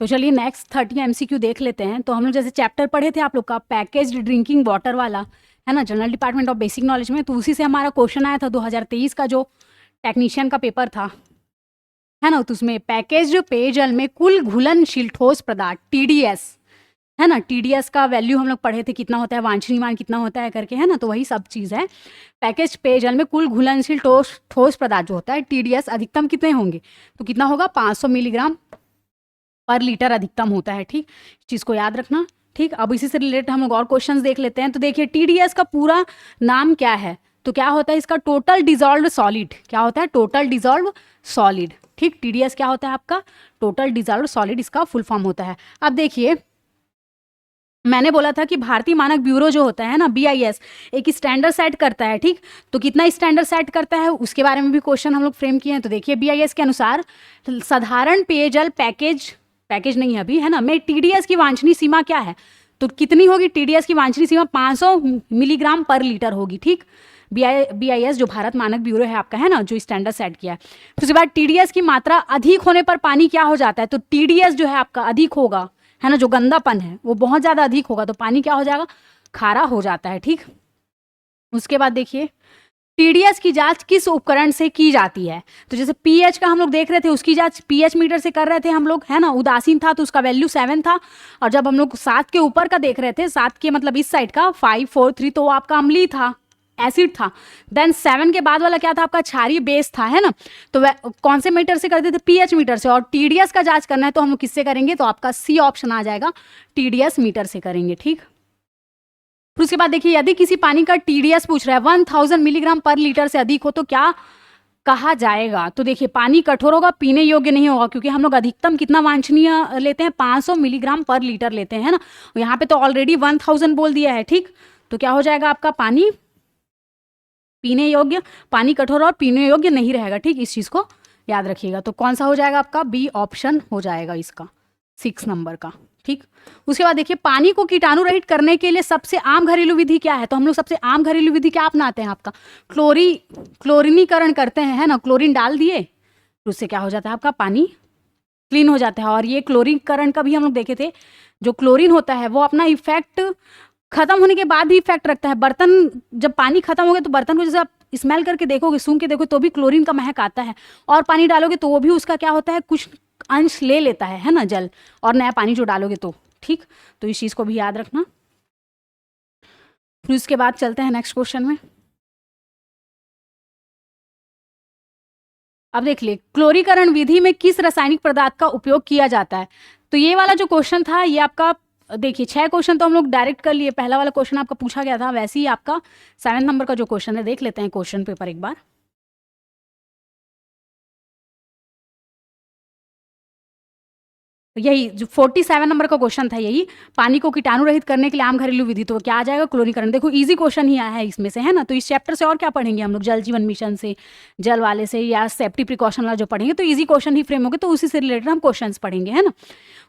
तो चलिए next 30 MCQ देख लेते हैं। तो हम लोग जैसे चैप्टर पढ़े थे आप लोग का पैकेज्ड ड्रिंकिंग वाटर वाला, है ना, general department of basic knowledge में, तो उसी से हमारा क्वेश्चन आया था 2023 का जो टेक्नीशियन का पेपर था, है ना। तो उसमें पैकेज्ड पेयजल में कुल घुलनशील ठोस पदार्थ TDS, है ना, TDS का वैल्यू हम लोग पढ़े थे कितना होता है, वांछनीय मान कितना होता है करके, है ना। तो वही सब चीज़ है। पैकेज पेयजल में कुल घुलनशील ठोस पदार्थ जो होता है TDS अधिकतम कितने होंगे, तो कितना होगा 500 मिलीग्राम पर लीटर अधिकतम होता है। ठीक, इस चीज़ को याद रखना। ठीक, अब इसी से रिलेटेड हम लोग और क्वेश्चंस देख लेते हैं। तो देखिए TDS का पूरा नाम क्या है, तो क्या होता है इसका टोटल डिजॉल्व सॉलिड, क्या होता है टोटल डिजॉल्व सॉलिड। ठीक, TDS क्या होता है आपका टोटल डिजॉल्व सॉलिड, इसका फुल फॉर्म होता है। अब देखिए मैंने बोला था कि भारतीय मानक ब्यूरो जो होता है ना BIS एक स्टैंडर्ड सेट करता है। ठीक, तो कितना स्टैंडर्ड सेट करता है उसके बारे में भी क्वेश्चन हम लोग फ्रेम किए हैं। तो देखिए BIS के अनुसार साधारण पेयजल पैकेज नहीं है अभी, है ना, में TDS की वांछनीय सीमा क्या है, तो कितनी होगी TDS की वांछनीय सीमा 500 मिलीग्राम पर लीटर होगी। ठीक, BIS जो भारत मानक ब्यूरो है आपका, है ना, जो स्टैंडर्ड सेट किया है। फिर उसके बाद TDS की मात्रा अधिक होने पर पानी क्या हो जाता है, तो TDS जो है आपका अधिक होगा, है ना, जो गंदापन है वो बहुत ज़्यादा अधिक होगा, तो पानी क्या हो जाएगा खारा हो जाता है। ठीक, उसके बाद देखिए TDS की जांच किस उपकरण से की जाती है, तो जैसे pH का हम लोग देख रहे थे उसकी जांच pH मीटर से कर रहे थे हम लोग, है ना। उदासीन था तो उसका वैल्यू 7 था, और जब हम लोग 7 के ऊपर का देख रहे थे, 7 के मतलब इस साइड का 5 4 3, तो वो आपका अम्लीय था, एसिड था। देन 7 के बाद वाला क्या था आपका क्षारीय बेस था, है ना। तो कौन से मीटर से करते थे pH मीटर से, और TDS का जांच करना है तो हम लोग किससे करेंगे, तो आपका C ऑप्शन आ जाएगा, TDS मीटर से करेंगे। ठीक, फिर उसके बाद देखिए यदि किसी पानी का TDS पूछ रहा है 1000 मिलीग्राम पर लीटर से अधिक हो तो क्या कहा जाएगा, तो देखिए पानी कठोर होगा, पीने योग्य नहीं होगा, क्योंकि हम लोग अधिकतम कितना वांछनीय लेते हैं 500 मिलीग्राम पर लीटर लेते हैं, है ना। यहाँ पे तो ऑलरेडी 1000 बोल दिया है। ठीक, तो क्या हो जाएगा आपका पानी पीने योग्य, पानी कठोर और पीने योग्य नहीं रहेगा। ठीक, इस चीज को याद रखिएगा। तो कौन सा हो जाएगा आपका B ऑप्शन हो जाएगा इसका 6 नंबर का। ठीक, उसके बाद देखिए पानी को कीटाणु रहित करने के लिए सबसे आम घरेलू विधि क्या है, तो हम लोग सबसे आम घरेलू विधि क्या अपनाते हैं आपका क्लोरीनीकरण करते हैं, है ना। क्लोरीन डाल दिए तो उससे क्या हो जाता है आपका पानी क्लीन हो जाता है। और ये क्लोरीकरण का भी हम लोग देखे थे, जो क्लोरीन होता है वो अपना इफेक्ट खत्म होने के बाद भी इफेक्ट रखता है। बर्तन जब पानी खत्म हो गया तो बर्तन को जैसे आप स्मेल करके देखोगे, सूंघ के देखो तो भी क्लोरीन का महक आता है, और पानी डालोगे तो वो भी उसका क्या होता है कुछ अंश ले लेता है ना, जल, और नया पानी जो डालोगे तो। ठीक, तो इस चीज को भी याद रखना। फिर उसके बाद चलते हैं नेक्स्ट क्वेश्चन में। अब देख लिए क्लोरीकरण विधि में किस रासायनिक पदार्थ का उपयोग किया जाता है, तो ये वाला जो क्वेश्चन था ये आपका देखिए 6 क्वेश्चन तो हम लोग डायरेक्ट कर लिए, पहला वाला क्वेश्चन आपका पूछा गया था, वैसे ही आपका 7 नंबर का जो क्वेश्चन है देख लेते हैं क्वेश्चन पेपर एक बार। यही जो 47 नंबर का क्वेश्चन था, यही पानी को कीटाणु रहित करने के लिए आम घरेलू विधि, तो क्या आ जाएगा क्लोरीकरण। देखो इजी क्वेश्चन ही आया है इसमें से, है ना। तो इस चैप्टर से और क्या पढ़ेंगे हम लोग, जल जीवन मिशन से, जल वाले से, या सेफ्टी प्रिकॉशन वाला जो पढ़ेंगे, तो इजी क्वेश्चन ही फ्रेम होंगे, तो उसी से रिलेटेड हम क्वेश्चन पढ़ेंगे, है ना।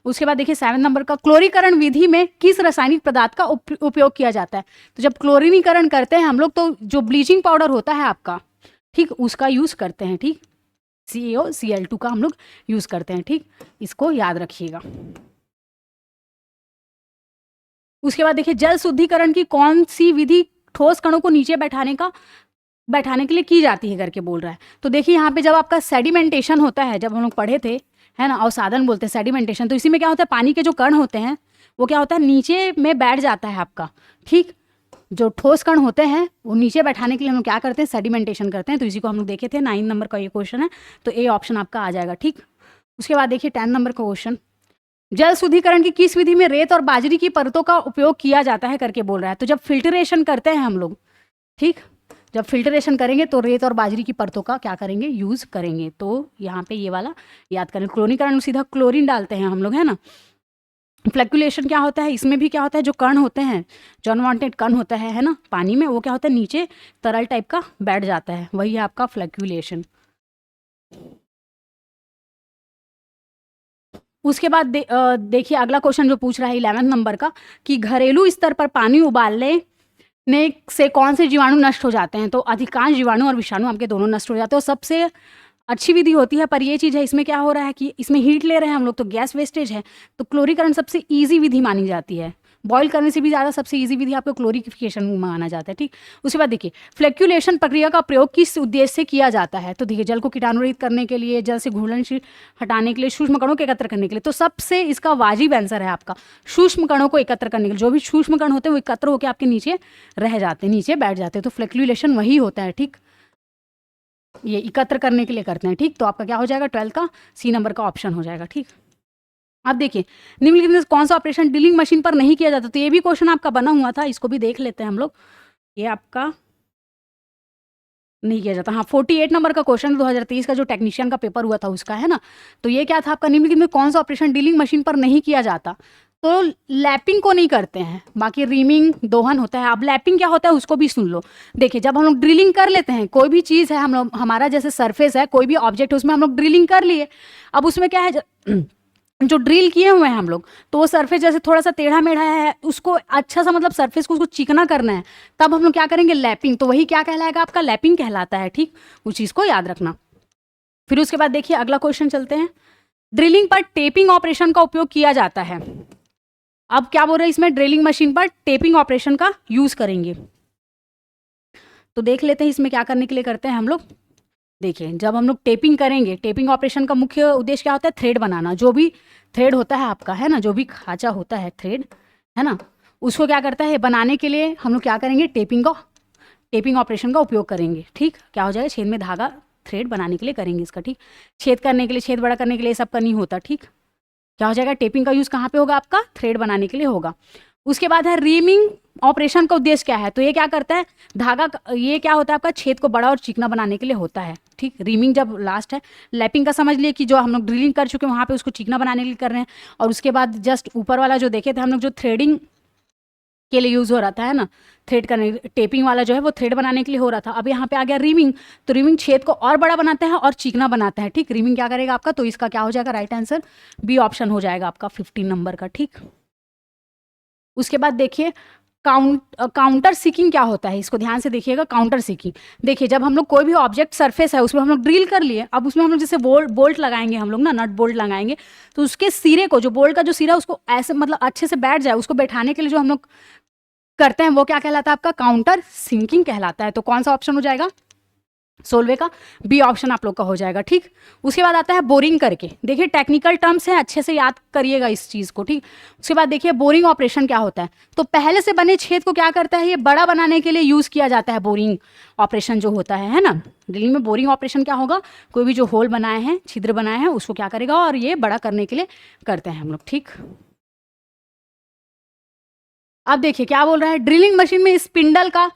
उसके बाद देखिए 7 नंबर का क्लोरीकरण विधि में किस रासायनिक पदार्थ का उपयोग किया जाता है, तो जब क्लोरीनीकरण करते हैं हम लोग तो जो ब्लीचिंग पाउडर होता है आपका, ठीक, उसका यूज करते हैं। ठीक, CaOCl2 का हम लोग यूज करते हैं। ठीक, इसको याद रखिएगा। उसके बाद देखिए जल शुद्धिकरण की कौन सी विधि ठोस कणों को नीचे बैठाने के लिए की जाती है करके बोल रहा है। तो देखिए यहाँ पे जब आपका सेडिमेंटेशन होता है, जब हम लोग पढ़े थे, है ना, अवसादन बोलते हैं सेडिमेंटेशन, तो इसी में क्या होता है पानी के जो कण होते हैं वो क्या होता है नीचे में बैठ जाता है आपका। ठीक, जो ठोस कण होते हैं वो नीचे बैठाने के लिए हम लोग क्या करते हैं सेडिमेंटेशन करते हैं, तो इसी को हम लोग देखे थे। 9 नंबर का ये क्वेश्चन है, तो ए ऑप्शन आपका आ जाएगा। ठीक, उसके बाद देखिए 10 नंबर का क्वेश्चन, जल शुद्धिकरण की किस विधि में रेत और बाजरी की परतों का उपयोग किया जाता है करके बोल रहा है। तो जब फिल्टरेशन करते हैं हम लोग, ठीक, जब फिल्टरेशन करेंगे तो रेत और बाजरी की परतों का क्या करेंगे यूज करेंगे। तो यहाँ पे ये वाला याद करें, क्लोरीकरण सीधा क्लोरीन डालते हैं हम लोग, है ना। फ्लैक्यूलेशन क्या होता है, इसमें भी क्या होता है जो कण होते हैं, जो अनवांटेड कण होता है ना पानी में, वो क्या होता है नीचे तरल टाइप का बैठ जाता है, वही है आपका फ्लैक्यूलेशन। उसके बाद देखिए अगला क्वेश्चन जो पूछ रहा है 11 नंबर का, कि घरेलू स्तर पर पानी उबालने से कौन से जीवाणु नष्ट हो जाते हैं, तो अधिकांश जीवाणु और विषाणु आपके दोनों नष्ट हो जाते हैं। और सबसे अच्छी विधि होती है, पर ये चीज़ है, इसमें क्या हो रहा है कि इसमें हीट ले रहे हैं हम लोग, तो गैस वेस्टेज है, तो क्लोरीकरण सबसे ईजी विधि मानी जाती है। बॉयल करने से भी ज़्यादा सबसे ईजी विधि आपको क्लोरिफिकेशन माना जाता है, ठीक। उसके बाद देखिए फ्लैक्यूलेशन प्रक्रिया का प्रयोग किस उद्देश्य से किया जाता है, तो देखिए जल को कीटाणुरहित करने के लिए, जल से घुलनशील हटाने के लिए, सूक्ष्म कणों को एकत्र करने के लिए। तो सबसे इसका वाजिब आंसर है आपका सूक्ष्म कणों को एकत्र करने के लिए। जो भी सूक्ष्म कण होते हैं वो एकत्र होकर आपके नीचे रह जाते हैं, नीचे बैठ जाते हैं, तो फ्लैक्यूलेशन वही होता है, ठीक। ये एकत्र करने के लिए करते हैं, ठीक। तो आपका क्या हो जाएगा 12 का सी नंबर का ऑप्शन हो जाएगा, ठीक। अब देखिए निम्नलिखित में से कौन सा ऑपरेशन ड्रिलिंग मशीन पर नहीं किया जाता, तो ये भी क्वेश्चन आपका बना हुआ था, इसको भी देख लेते हैं हम लोग। ये आपका नहीं किया जाता, हाँ 48 नंबर का क्वेश्चन 2023 का जो टेक्नीशियन का पेपर हुआ था उसका, है ना। तो ये क्या था आपका, निम्नलिखित में कौन सा ऑपरेशन ड्रिलिंग मशीन पर नहीं किया जाता, तो लैपिंग को नहीं करते हैं, बाकी रीमिंग दोहन होता है। अब लैपिंग क्या होता है उसको भी सुन लो। देखिए जब हम लोग ड्रिलिंग कर लेते हैं, कोई भी चीज़ है, हम लोग हमारा जैसे सरफेस है, कोई भी ऑब्जेक्ट है, उसमें हम लोग ड्रिलिंग कर लिए। अब उसमें क्या है जो ड्रिल किए हुए हैं हम लोग, तो वो सरफेस जैसे थोड़ा सा टेढ़ा मेढ़ा है, उसको अच्छा सा मतलब सरफेस को उसको चिकना करना है, तब हम लोग क्या करेंगे लैपिंग। तो वही क्या कहलाएगा आपका लैपिंग कहलाता है, ठीक। उस चीज़ को याद रखना। फिर उसके बाद देखिए अगला क्वेश्चन चलते हैं। ड्रिलिंग पर टेपिंग ऑपरेशन का उपयोग किया जाता है। अब क्या बोल रहे हैं इसमें, ड्रिलिंग मशीन पर टेपिंग ऑपरेशन का यूज करेंगे। तो देख लेते हैं इसमें क्या करने के लिए करते हैं हम लोग। देखिए जब हम लोग टेपिंग करेंगे, टेपिंग ऑपरेशन का मुख्य उद्देश्य क्या होता है, थ्रेड बनाना। जो भी थ्रेड होता है आपका, है ना, जो भी खांचा होता है थ्रेड, है ना, उसको क्या करता है बनाने के लिए हम लोग क्या करेंगे, टेपिंग ऑपरेशन का उपयोग करेंगे, ठीक। क्या हो जाएगा, छेद में धागा थ्रेड बनाने के लिए करेंगे इसका, ठीक। छेद करने के लिए, छेद बड़ा करने के लिए सब का नहीं होता, ठीक। क्या हो जाएगा, टेपिंग का यूज कहाँ पे होगा आपका, थ्रेड बनाने के लिए होगा। उसके बाद है रीमिंग ऑपरेशन का उद्देश्य क्या है, तो ये क्या करता है धागा, ये क्या होता है आपका छेद को बड़ा और चिकना बनाने के लिए होता है, ठीक। रीमिंग जब लास्ट है, लैपिंग का समझ लिए कि जो हम लोग ड्रिलिंग कर चुके हैं वहाँ पे उसको चिकना बनाने के लिए कर रहे हैं। और उसके बाद जस्ट ऊपर वाला जो देखे थे हम लोग, जो थ्रेडिंग के लिए यूज हो रहा था, है ना, थ्रेड करने, टेपिंग वाला जो है वो थ्रेड बनाने के लिए हो रहा था। अब यहाँ पे आ गया रीमिंग, तो रीमिंग छेद को और बड़ा बनाता है और चिकना बनाता है, ठीक। रीमिंग क्या करेगा आपका, तो इसका क्या हो जाएगा राइट आंसर बी ऑप्शन हो जाएगा आपका 15 नंबर का, ठीक। उसके बाद देखिए काउंटर सीकिंग क्या होता है, इसको ध्यान से देखिएगा। काउंटर सीकिंग देखिए जब हम लोग कोई भी ऑब्जेक्ट सरफेस है उसमें हम लोग ड्रिल कर लिए, अब उसमें हम लोग जैसे बोल्ट लगाएंगे हम लोग ना, नट बोल्ट लगाएंगे, तो उसके सिरे को, जो बोल्ट का जो सिरा उसको ऐसे मतलब अच्छे से बैठ जाए, उसको बैठाने के लिए जो हम लोग करते हैं वो क्या कहलाता है आपका काउंटर सिंकिंग कहलाता है। तो कौन सा ऑप्शन हो जाएगा, 16वें का बी ऑप्शन आप लोग का हो जाएगा, ठीक। उसके बाद आता है बोरिंग करके। देखिए टेक्निकल टर्म्स है, अच्छे से याद करिएगा इस चीज़ को, ठीक। उसके बाद देखिए बोरिंग ऑपरेशन क्या होता है, तो पहले से बने छेद को क्या करता है, ये बड़ा बनाने के लिए यूज़ किया जाता है बोरिंग ऑपरेशन जो होता है ना। ड्रिलिंग में बोरिंग ऑपरेशन क्या होगा, कोई भी जो होल बनाए हैं, छिद्र बनाए हैं, उसको क्या करेगा और ये बड़ा करने के लिए करते हैं हम लोग, ठीक। अब देखिए क्या बोल रहा है, ड्रिलिंग मशीन में स्पिंडल का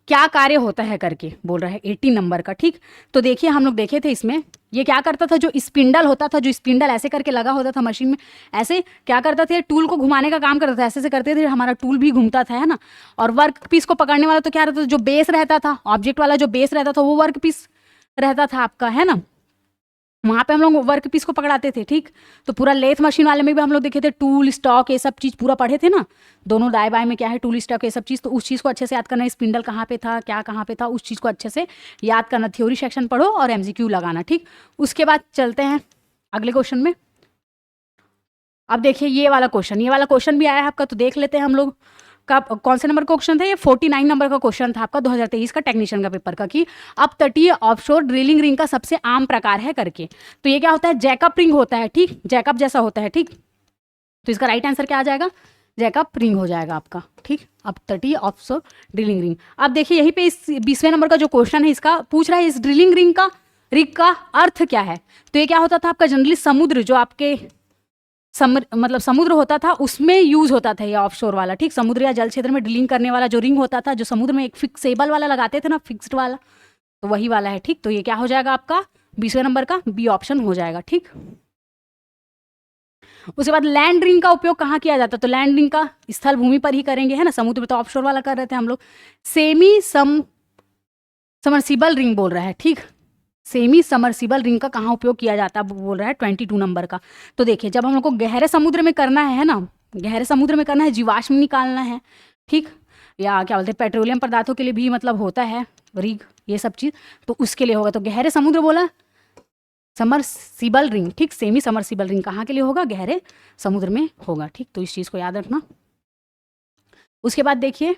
क्या कार्य होता है करके बोल रहा है 18 नंबर का, ठीक। तो देखिए हम लोग देखे थे इसमें, ये क्या करता था, जो स्पिंडल होता था, जो स्पिंडल ऐसे करके लगा होता था मशीन में, ऐसे क्या करता था, टूल को घुमाने का काम करता था, ऐसे से करते थे, हमारा टूल भी घूमता था, है ना। और वर्क पीस को पकड़ने वाला तो क्या रहता था, जो बेस रहता था, ऑब्जेक्ट वाला जो बेस रहता था वो वर्क पीस रहता था आपका, है ना। वहाँ पे हम लोग वर्क पीस को पकड़ाते थे, ठीक। तो पूरा लेथ मशीन वाले में भी हम लोग देखे थे टूल स्टॉक ये सब चीज़ पूरा पढ़े थे ना, दोनों दाएं बाएं में क्या है टूल स्टॉक ये सब चीज़। तो उस चीज़ को अच्छे से याद करना, स्पिंडल कहाँ पे था, क्या कहाँ पे था, उस चीज़ को अच्छे से याद करना, थ्योरी सेक्शन पढ़ो और MCQ लगाना, ठीक। उसके बाद चलते हैं अगले क्वेश्चन में। अब देखिए ये वाला क्वेश्चन भी आया है आपका, तो देख लेते हैं हम लोग का कौन से नंबर का क्वेश्चन था, ये 49 नंबर का क्वेश्चन था आपका 2023 का टेक्नीशियन का पेपर का, कि अब तटीय ऑफशोर ड्रिलिंग रिंग का सबसे आम प्रकार है करके। तो ये क्या होता है, जैकअप रिंग होता है, ठीक, जैकअप जैसा होता है, ठीक। तो इसका राइट आंसर क्या आ जाएगा, जैकअप रिंग हो जाएगा आपका, ठीक। अब तटीय ऑफशोर ड्रिलिंग रिंग। अब देखिए यहीं पे इस 20वें नंबर का जो क्वेश्चन है इसका पूछ रहा है, इस ड्रिलिंग रिंग का अर्थ क्या है। तो ये क्या होता था आपका, जनरली समुद्र, जो आपके मतलब समुद्र होता था उसमें यूज होता था ये ऑफशोर वाला, ठीक। समुद्र या जल क्षेत्र में ड्रिलिंग करने वाला जो रिंग होता था, जो समुद्र में एक फिक्सेबल वाला लगाते थे ना, फिक्स्ड वाला, तो वही वाला है, ठीक। तो ये क्या हो जाएगा आपका 20वें नंबर का बी ऑप्शन हो जाएगा, ठीक। उसके बाद लैंड रिंग का उपयोग कहाँ किया जाता है, तो लैंड रिंग का स्थल भूमि पर ही करेंगे, है ना। समुद्र में तो ऑफशोर वाला कर रहे थे हम लोग। सेमी समरसिबल रिंग बोल रहा है, ठीक। सेमी समरसिबल रिंग का कहाँ उपयोग किया जाता है बोल रहा है 22 नंबर का। तो देखिए जब हम लोग को गहरे समुद्र में करना है ना, गहरे समुद्र में करना है, जीवाश्म निकालना है, ठीक, या क्या बोलते हैं पेट्रोलियम पदार्थों के लिए भी मतलब होता है रिग ये सब चीज़, तो उसके लिए होगा। तो गहरे समुद्र बोला समरसिबल रिंग, ठीक, सेमी समरसिबल रिंग कहाँ के लिए होगा, गहरे समुद्र में होगा, ठीक। तो इस चीज को याद रखना। उसके बाद देखिए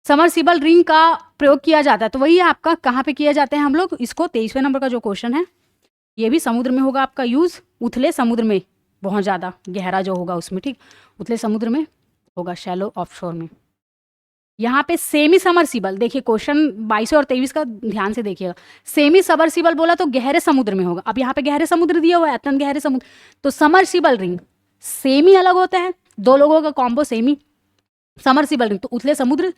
समरसिबल रिंग का प्रयोग किया जाता है, तो वही आपका कहाँ पे किया जाते हैं हम लोग, इसको 23वें नंबर का जो क्वेश्चन है ये भी समुद्र में होगा आपका यूज, उथले समुद्र में, बहुत ज्यादा गहरा जो होगा उसमें, ठीक, उथले समुद्र में होगा, शैलो ऑफशोर में। यहाँ पे सेमी समरसिबल, देखिए क्वेश्चन 22 और 23 का ध्यान से देखिएगा, सेमी सबमर्सिबल बोला तो गहरे समुद्र में होगा। अब यहाँ पे गहरे समुद्र दिया हुआ है, अत्यंत गहरे समुद्र, तो समरसिबल रिंग, सेमी अलग होता है, दो लोगों का कॉम्बो सेमी, समरसिबल रिंग तो उथले समुद्र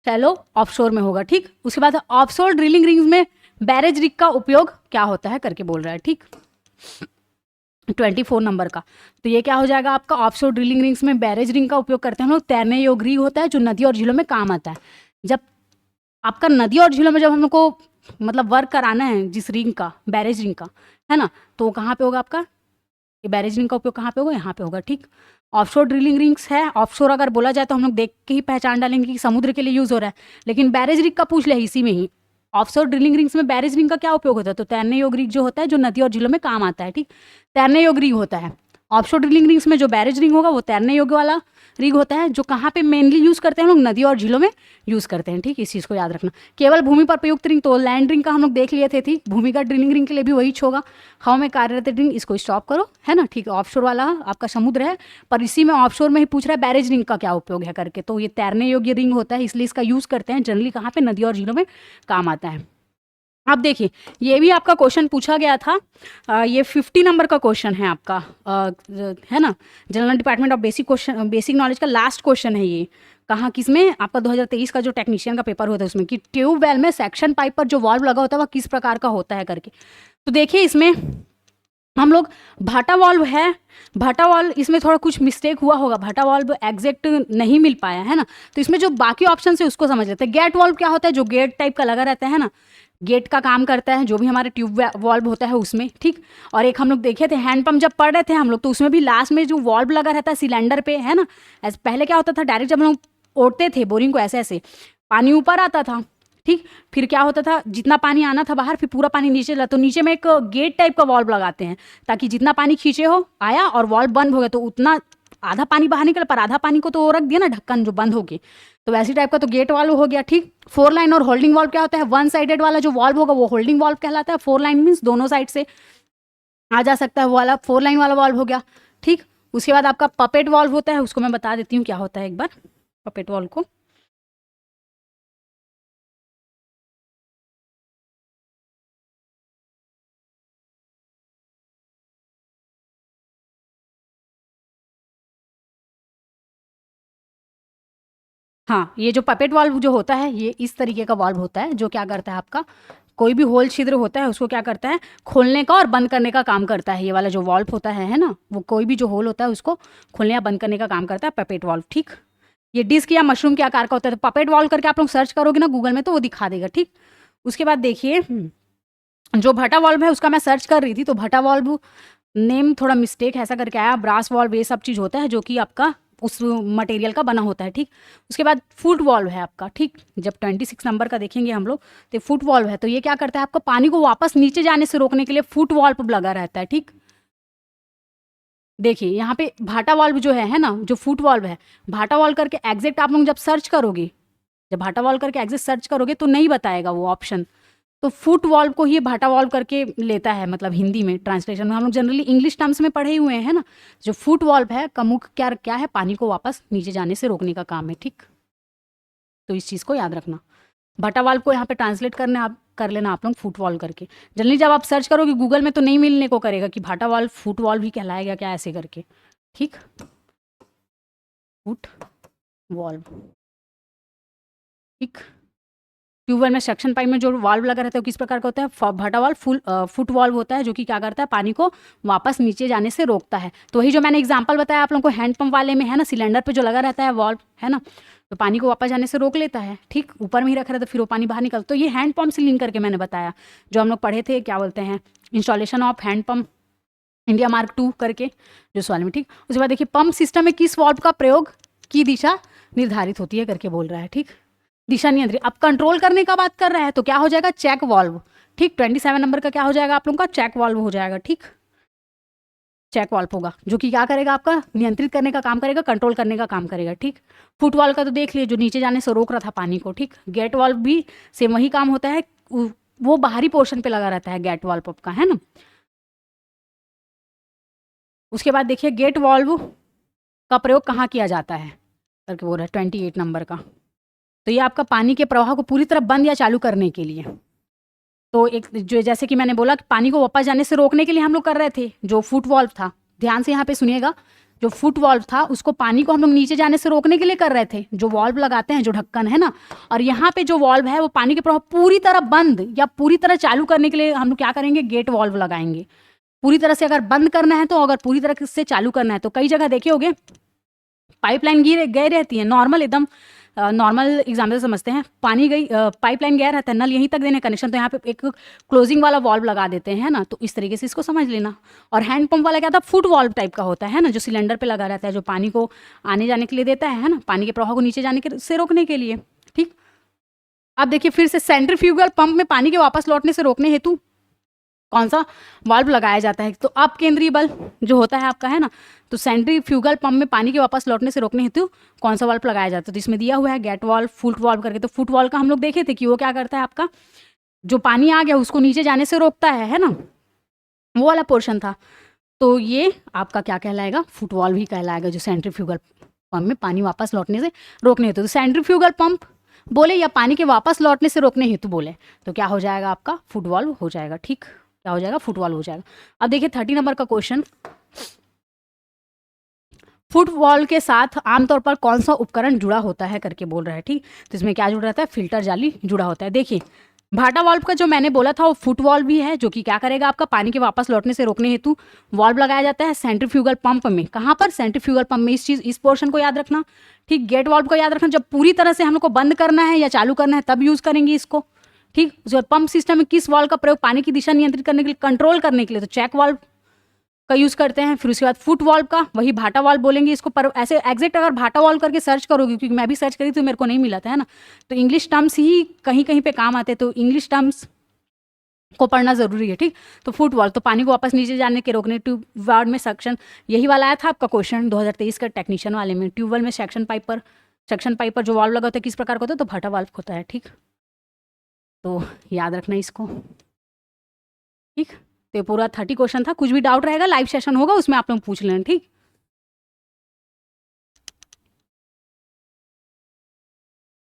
शैलो ऑफशोर में होगा, ठीक। उसके बाद ऑफशोर ड्रिलिंग रिंग्स में बैरेज रिग का उपयोग क्या होता है करके बोल रहा है, ठीक, 24 नंबर का। तो ये क्या हो जाएगा आपका, ऑफशोर ड्रिलिंग रिंग्स में बैरेज रिंग का उपयोग करते हैं हम लोग, तैरने योग्य रिग होता है जो नदी और झीलों में काम आता है। जब आपका नदी और झीलों में जब हम लोग को मतलब वर्क कराना है जिस रिंग का, बैरेज रिंग का, है ना, तो कहाँ पे होगा आपका, ये बैरेज रिंग का उपयोग कहाँ पे होगा, यहाँ पे होगा, ठीक। ऑफशोर ड्रिलिंग रिंग्स है, ऑफशोर अगर बोला जाए तो हम लोग देख के ही पहचान डालेंगे कि समुद्र के लिए यूज हो रहा है, लेकिन बैरेज रिंग का पूछ ले इसी में ही, ऑफशोर ड्रिलिंग रिंग्स में बैरेज रिंग का क्या उपयोग होता है, तो तैरने योग्य रिंग जो होता है जो नदी और झीलों में काम आता है, ठीक, तैरने योग्य रिंग होता है। ऑफशोर ड्रिलिंग रिंग्स में जो बैरेज रिंग होगा वो तैरने योग्य वाला रिंग होता है, जो कहाँ पे मेनली यूज करते हैं हम लोग, नदी और झीलों में यूज करते हैं, ठीक, इस चीज को याद रखना। केवल भूमि पर प्रयुक्त रिंग, तो लैंड रिंग का हम लोग देख लिए थे, ठीक, भूमिगत ड्रिलिंग रिंग के लिए भी वही होगा, हवा में कार्यरत रिंग, इसको स्टॉप करो, है ना, ठीक। ऑफशोर वाला आपका समुद्र है, पर इसी में ऑफशोर में ही पूछ रहा है बैरेज रिंग का क्या उपयोग है करके, तो ये तैरने योग्य रिंग होता है, इसलिए इसका यूज करते हैं जनरली कहाँ पे, नदी और झीलों में काम आता है। अब देखिए ये भी आपका क्वेश्चन पूछा गया था, ये 50 नंबर का क्वेश्चन है आपका, है ना, general department of basic knowledge का लास्ट क्वेश्चन है ये, कहाँ किसमें आपका 2023 का जो टेक्नीशियन का पेपर होता है उसमें, कि ट्यूबवेल में सेक्शन पाइप पर जो वाल्व लगा होता है वह किस प्रकार का होता है करके। तो देखिए इसमें हम लोग भाटा वाल्व है, भाटा वाल्व इसमें थोड़ा कुछ मिस्टेक हुआ होगा, भाटा वाल्व एग्जैक्ट नहीं मिल पाया है ना, तो इसमें जो बाकी ऑप्शन है उसको समझ लेते हैं। गेट वाल्व क्या होता है, जो गेट टाइप का लगा रहता है ना, गेट का काम करता है जो भी हमारे ट्यूब वाल्व होता है उसमें, ठीक। और एक हम लोग देखे थे हैंडपंप जब पढ़ रहे थे हम लोग, तो उसमें भी लास्ट में जो वाल्व लगा रहता है सिलेंडर पे, है ना, ऐसे पहले क्या होता था, डायरेक्ट जब हम लोग ओढ़ते थे बोरिंग को ऐसे ऐसे पानी ऊपर आता था, ठीक, फिर क्या होता था, जितना पानी आना था बाहर फिर पूरा पानी नीचे, तो नीचे में एक गेट टाइप का वाल्व लगाते हैं ताकि जितना पानी खींचे हो आया और वाल्व बंद हो गया तो उतना आधा पानी बाहर निकल, पर आधा पानी को तो वो रख दिया ना ढक्कन जो बंद हो गए, तो वैसी टाइप का तो गेट वाल्व हो गया, ठीक। 4 लाइन और होल्डिंग वाल्व क्या होता है, वन साइडेड वाला जो वाल्व होगा वो होल्डिंग वाल्व कहलाता है, 4 लाइन मीन्स दोनों साइड से आ जा सकता है वो वाला 4 लाइन वाला वाल्व हो गया, ठीक। उसके बाद आपका पपेट वाल्व होता है, उसको मैं बता देती हूँ क्या होता है एक बार, पपेट वाल्व को, हाँ, ये जो पपेट वाल्व जो होता है ये इस तरीके का वाल्व होता है जो क्या करता है आपका, कोई भी होल छिद्र होता है उसको क्या करता है, खोलने का और बंद करने का काम करता है। ये वाला जो वाल्व होता है ना, वो कोई भी जो होल होता है उसको खोलने या बंद करने का काम करता है पपेट वाल्व, ठीक। ये डिस्क या मशरूम के आकार का होता है, तो पपेट वाल्व करके आप लोग सर्च करोगे ना गूगल में तो वो दिखा देगा, ठीक। उसके बाद देखिए जो भटा वाल्व है उसका मैं सर्च कर रही थी, तो भटा वाल्व नेम थोड़ा मिस्टेक ऐसा करके आया, ब्रास वाल्व ये सब चीज़ होता है जो कि आपका उस मटेरियल का बना होता है, ठीक। उसके बाद फुट वाल्व है आपका, ठीक, जब 26 नंबर का देखेंगे हम लोग तो फुट वाल्व है, तो ये क्या करता है आपका पानी को वापस नीचे जाने से रोकने के लिए फुट वाल्व लगा रहता है, ठीक। देखिए यहाँ पे भाटा वाल्व जो है ना, जो फुट वाल्व है, भाटा वाल्व करके एग्जैक्ट आप लोग जब सर्च करोगे, जब भाटा वाल्व करके एग्जैक्ट सर्च करोगे तो नहीं बताएगा वो ऑप्शन, तो फुट वाल्व को ही भाटा वाल्व करके लेता है, मतलब हिंदी में ट्रांसलेशन में हम लोग जनरली इंग्लिश टर्म्स में पढ़े हुए हैं ना, जो फुट वाल्व है का मुख्य क्या क्या है, पानी को वापस नीचे जाने से रोकने का काम है, ठीक। तो इस चीज़ को याद रखना, भाटा वाल्व को यहाँ पे ट्रांसलेट करने आप कर लेना आप लोग फुट वाल्व करके, जनरली जब आप सर्च करोगे गूगल में तो नहीं मिलने को करेगा कि भाटा वाल्व फुट वाल्व ही कहलाएगा क्या ऐसे करके, ठीक। फुट वाल्व, ठीक। ट्यूबवेल में सेक्शन पाइप में जो वाल्व लगा रहता है वो किस प्रकार का होता है, भाटा वाल्व फुट वाल्व होता है जो कि क्या करता है पानी को वापस नीचे जाने से रोकता है। तो वही जो मैंने एग्जांपल बताया आप लोगों को हैंडपंप वाले में, है ना, सिलेंडर पे जो लगा रहता है वाल्व, है ना, तो पानी को वापस जाने से रोक लेता है, ठीक। ऊपर में ही रख रहा है तो फिर वो पानी बाहर निकल, तो ये हैंडपंप से लिंक करके मैंने बताया जो हम लोग पढ़े थे, क्या बोलते हैं, installation of handpump India mark 2 करके जो सवाल में, ठीक। उसके बाद देखिए पंप सिस्टम में किस वाल्व का प्रयोग की दिशा निर्धारित होती है करके बोल रहा है, ठीक, दिशा नियंत्रित। अब कंट्रोल करने का बात कर रहा है तो क्या हो जाएगा, चेक वाल्व, ठीक। 27 नंबर का क्या हो जाएगा आप लोगों का? चेक वाल्व हो जाएगा। ठीक, चेक वाल्व होगा जो कि क्या करेगा? आपका नियंत्रित करने का काम करेगा, कंट्रोल करने का काम करेगा। ठीक, फुट वाल्व का तो देख लिए, जो नीचे जाने से रोक रहा था पानी को। ठीक, गेट वाल्व भी सेम वही काम होता है, वो बाहरी पोर्शन पे लगा रहता है गेट वाल्व का, है ना। उसके बाद देखिए गेट वाल्व का प्रयोग कहाँ किया जाता है करके बोल रहा है 28 नंबर का। तो ये आपका पानी के प्रवाह को पूरी तरह बंद या चालू करने के लिए। तो एक जो जैसे कि मैंने बोला कि पानी को वापस जाने से रोकने के लिए हम लोग कर रहे थे जो फुट वाल्व था, ध्यान से यहाँ पे सुनिएगा, जो फुट वाल्व था उसको पानी को हम लोग नीचे जाने से रोकने के लिए कर रहे थे, जो वाल्व लगाते हैं, जो ढक्कन है ना। और यहाँ पे जो वाल्व है वो पानी के प्रवाह पूरी तरह बंद या पूरी तरह चालू करने के लिए हम लोग क्या करेंगे? गेट वाल्व लगाएंगे। पूरी तरह से अगर बंद करना है तो, अगर पूरी तरह से चालू करना है तो कई जगह देखे होगे पाइपलाइन गई रहती है, नॉर्मल एकदम नॉर्मल एग्जाम्पल समझते हैं, पानी गई पाइपलाइन गया रहता है, नल यहीं तक देने कनेक्शन, तो यहाँ पे एक क्लोजिंग वाला वाल्व लगा देते हैं ना। तो इस तरीके से इसको समझ लेना। और हैंड पंप वाला क्या था? फुट वाल्व टाइप का होता है ना, जो सिलेंडर पे लगा रहता है, जो पानी को आने जाने के लिए देता है ना, पानी के प्रवाह को नीचे जाने के से रोकने के लिए। ठीक, अब देखिए फिर से सेंट्रीफ्यूगल पंप में पानी के वापस लौटने से रोकने हेतु कौन सा वाल्व लगाया जाता है? तो अब केंद्रीय बल जो होता है आपका, है ना। तो सेंट्रीफ्यूगल पंप में पानी के वापस लौटने से रोकने हेतु कौन सा वाल्व लगाया जाता है? तो इसमें दिया हुआ है गेट वाल्व, फुट वाल्व करके। तो फुट वाल्व का हम लोग देखे थे कि वो क्या करता है, आपका जो पानी आ गया उसको नीचे जाने से रोकता है ना, वो वाला पोर्शन था। तो ये आपका क्या कहलाएगा? फुट वाल्व ही कहलाएगा, जो सेंट्रीफ्यूगल पंप में पानी वापस लौटने से रोकने हेतु। तो सेंट्रीफ्यूगल पंप बोले या पानी के वापस लौटने से रोकने हेतु बोले तो क्या हो जाएगा? आपका फुट वाल्व हो जाएगा। ठीक, क्या हो जाएगा? फुट वाल्व हो जाएगा। अब देखिए 30 नंबर का क्वेश्चन, फुट वाल्व के साथ आमतौर पर कौन सा उपकरण जुड़ा होता है करके बोल रहा है। ठीक, तो इसमें क्या जुड़ा रहता है? फिल्टर जाली जुड़ा होता है। देखिए भाटा वाल्व का जो मैंने बोला था वो फुट वाल्व भी है, जो कि क्या करेगा? आपका पानी के वापस लौटने से रोकने हेतु वाल्व लगाया जाता है सेंट्रीफ्यूगल पंप में। कहाँ पर? सेंट्रीफ्यूगल पंप में। इस पोर्शन को याद रखना। ठीक, गेट वाल्व को याद रखना, जब पूरी तरह से हम लोग को बंद करना है या चालू करना है तब यूज करेंगे इसको। ठीक, जो पंप सिस्टम में किस वाल्व का प्रयोग पानी की दिशा नियंत्रित करने के लिए, कंट्रोल करने के लिए, तो चेक वाल्व का यूज करते हैं। फिर उसके बाद फुट वाल्व का वही भाटा वाल्व बोलेंगे इसको, पर ऐसे एग्जैक्ट अगर भाटा वाल्व करके सर्च करोगे, क्योंकि मैं भी सर्च करी तो मेरे को नहीं मिला था, है ना। तो इंग्लिश टर्म्स ही कहीं कहीं पे काम आते हैं, तो इंग्लिश टर्म्स को पढ़ना जरूरी है। ठीक, तो फुट वाल्व तो पानी को वापस नीचे जाने के रोकने, ट्यूबवेल में सक्शन, यही वाला आया था आपका क्वेश्चन 2023 का टेक्नीशियन वाले में। ट्यूबवेल में सेक्शन पाइप पर जो वाल्व लगा होता है किस प्रकार का होता है? तो भाटा वाल्व होता है। ठीक, तो याद रखना इसको। ठीक, तो पूरा 30 क्वेश्चन था। कुछ भी डाउट रहेगा लाइव सेशन होगा उसमें आप लोग पूछ लेना। ठीक।